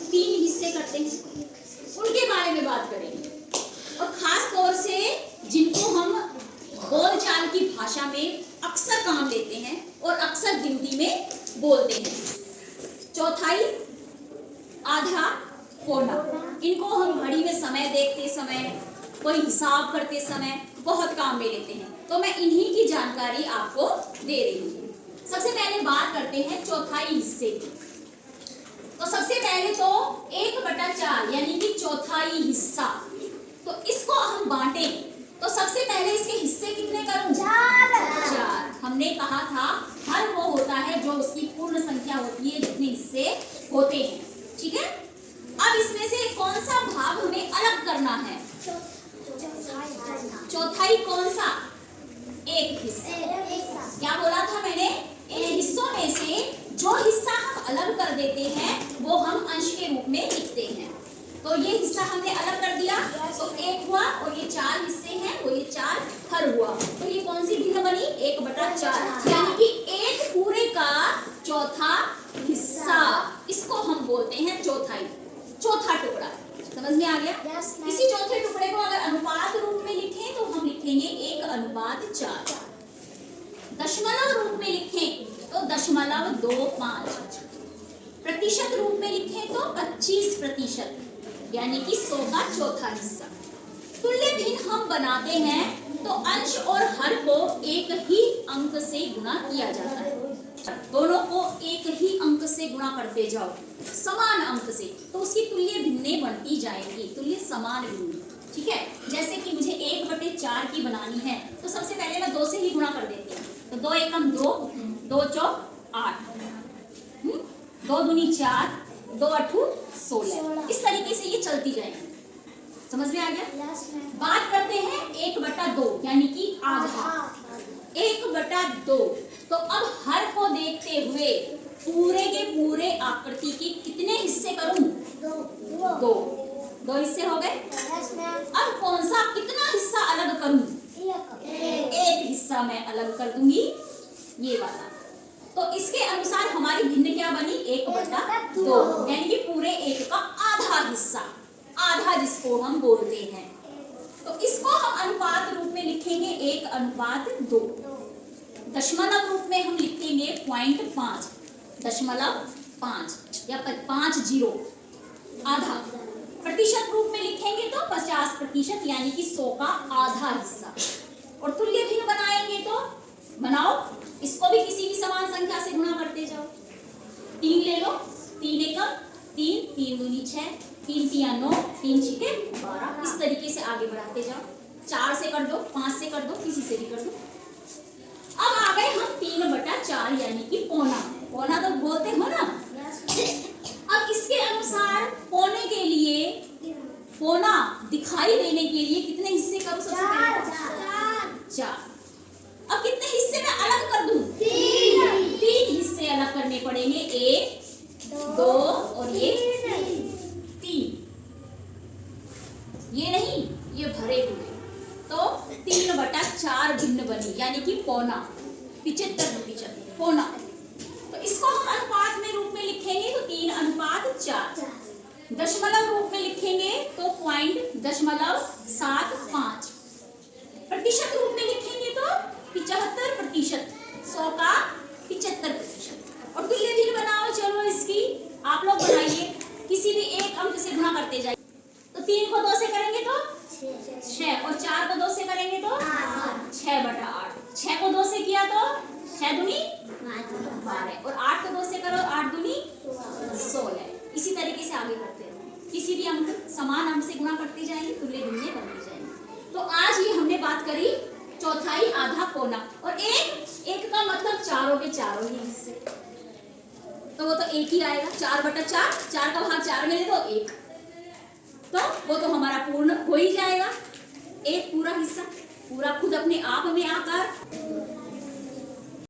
तीन हिस्से करते हैं, उनके बारे में बात करेंगे। और खास तौर से जिनको हम बोलचाल की भाषा में अक्सर काम लेते हैं और अक्सर गिनती में बोलते हैं। चौथाई, आधा, पौना। इनको हम घड़ी में समय देखते समय, कोई हिसाब करते समय बहुत काम में लेते हैं, तो मैं इन्हीं की जानकारी आपको दे रही हूँ। सबसे पहले बात करते हैं चौथाई हिस्से की। तो सबसे पहले तो 1/4 यानी कि चौथाई हिस्सा, तो इसको हम बांटे तो सबसे पहले इसके हिस्से कितने करूं? 4। हमने कहा था हर वो होता है जो उसकी पूर्ण संख्या होती है जितने हिस्से होते हैं, ठीक है। अब इसमें से कौन सा भाग हमें अलग करना है? चौथाई कौन सा? एक हिस्सा। क्या बोला था मैंने? इन हिस्सों में से जो हिस्सा हम अलग कर देते हैं वो हम अंश के रूप में लिखते हैं। तो ये हिस्सा हमने अलग कर दिया तो 1 हुआ, और ये 4 हिस्से हैं वो ये 4 हर हुआ। तो ये कौन सी भिन्न बनी? 1/4, यानी कि एक पूरे का चौथा हिस्सा। इसको हम बोलते हैं चौथाई, चौथा टुकड़ा। समझ में आ गया? इसी चौथे टुकड़े को अगर अनुपात रूप में लिखें तो हम लिखेंगे 1/4। दशमलव रूप में लिखें तो 0.25। प्रतिशत रूप में लिखें तो 25%, यानी कि 100 का चौथा हिस्सा। तुल्य भिन्न हम बनाते हैं तो अंश और हर को एक ही अंक से गुणा किया जाता है। दोनों को एक ही अंक से गुणा करते जाओ, समान अंक से, तो उसकी तुल्य भिन्नें बढ़ती जाएंगी, तुल्य समान भिन्न, ठीक है। जैसे कि मुझे 1/4 की बनानी है तो सबसे पहले मैं 2 से ही गुणा कर देती हूँ। तो 2 एकम 2, 2 चौक 8, 2 दूनी 4, 2 अठू 16। इस तरीके से ये चलती जाएगी। समझ में आ गया? बात करते हैं 1/2 यानी कि आधा। 1/2, तो अब हर को देखते हुए पूरे के पूरे आकृति के कितने हिस्से करूं? 2 हिस्से हो गए। अब कौन सा कितना हिस्सा अलग करूं? एक हिस्सा मैं अलग कर दूंगी, ये वाला। तो इसके अनुसार हमारी भिन्न क्या बनी? 1/2, यानी कि पूरे 1 का आधा हिस्सा, आधा जिसको हम बोलते हैं। तो इसको हम अनुपात रूप में लिखेंगे 1/2। दशमलव रूप में हम लिखेंगे 0.5, 0.5 या 50, आधा। प्रतिशत रूप में लिखेंगे तो 50%, यानी कि 100 का आधा हिस्सा। और तुल्य भिन्न बनाएंगे तो बनाओ, इसको भी किसी भी समान संख्या से गुणा करते जाओ। 3 ले लो, 3 एकम 3, 3 दूनी 6, 3 तिया 9, 3 छिके 12। इस तरीके से आगे बढ़ाते जाओ। 4 से कर दो, 5 से कर दो, किसी से भी कर दो। अब आ गए हम 3/4 यानी कि पौना। पौना तो बोलते हो ना। अब इसके अनुसार पौने के लिए, पौना दिखाई देने के लिए कितने हिस्से करूं? सबसे पहले 4। अब कितने हिस्से में अलग कर दूं? 3 हिस्से अलग करने पड़ेंगे। 1, 2 और ये 3। ये नहीं, ये भरे हुए। तो 3/4 भिन्न बनी, यानी कि पौना, 75% पौना। तो इसको हम अनुपात में रूप में लिखेंगे तो 3/4। दशमलव रूप में लिखेंगे तो 0.75। प्रतिशत रूप में लिखेंगे तो 75%, 100 का 75%। और तुल्य भिन्न बनाओ, चलो इसकी आप लोग बनाइए, किसी भी एक अंक से गुणा करते जाइए। तो 3 को 2 से करेंगे तो 6, और 4 को 2 से करेंगे तो 6/8। 6 को 2 से किया तो 6 दूनी 12, और 8 को 2 से करो 8 दूनी 16। इसी तरीके से आगे करते हैं, किसी भी अंक समान अंक से गुणा करते जाएंगे, तुल्य भिन्न बनते जाएंगे। तो आज ये हमने बात करी चौथाई, आधा, पौना। और एक का मतलब चारों के चारों ही हिस्से, तो वो तो एक ही आएगा। 4/4, 4 का भाग 4 में दे दो 1, तो वो तो हमारा पूर्ण हो ही जाएगा। एक पूरा हिस्सा, पूरा खुद अपने आप में आकार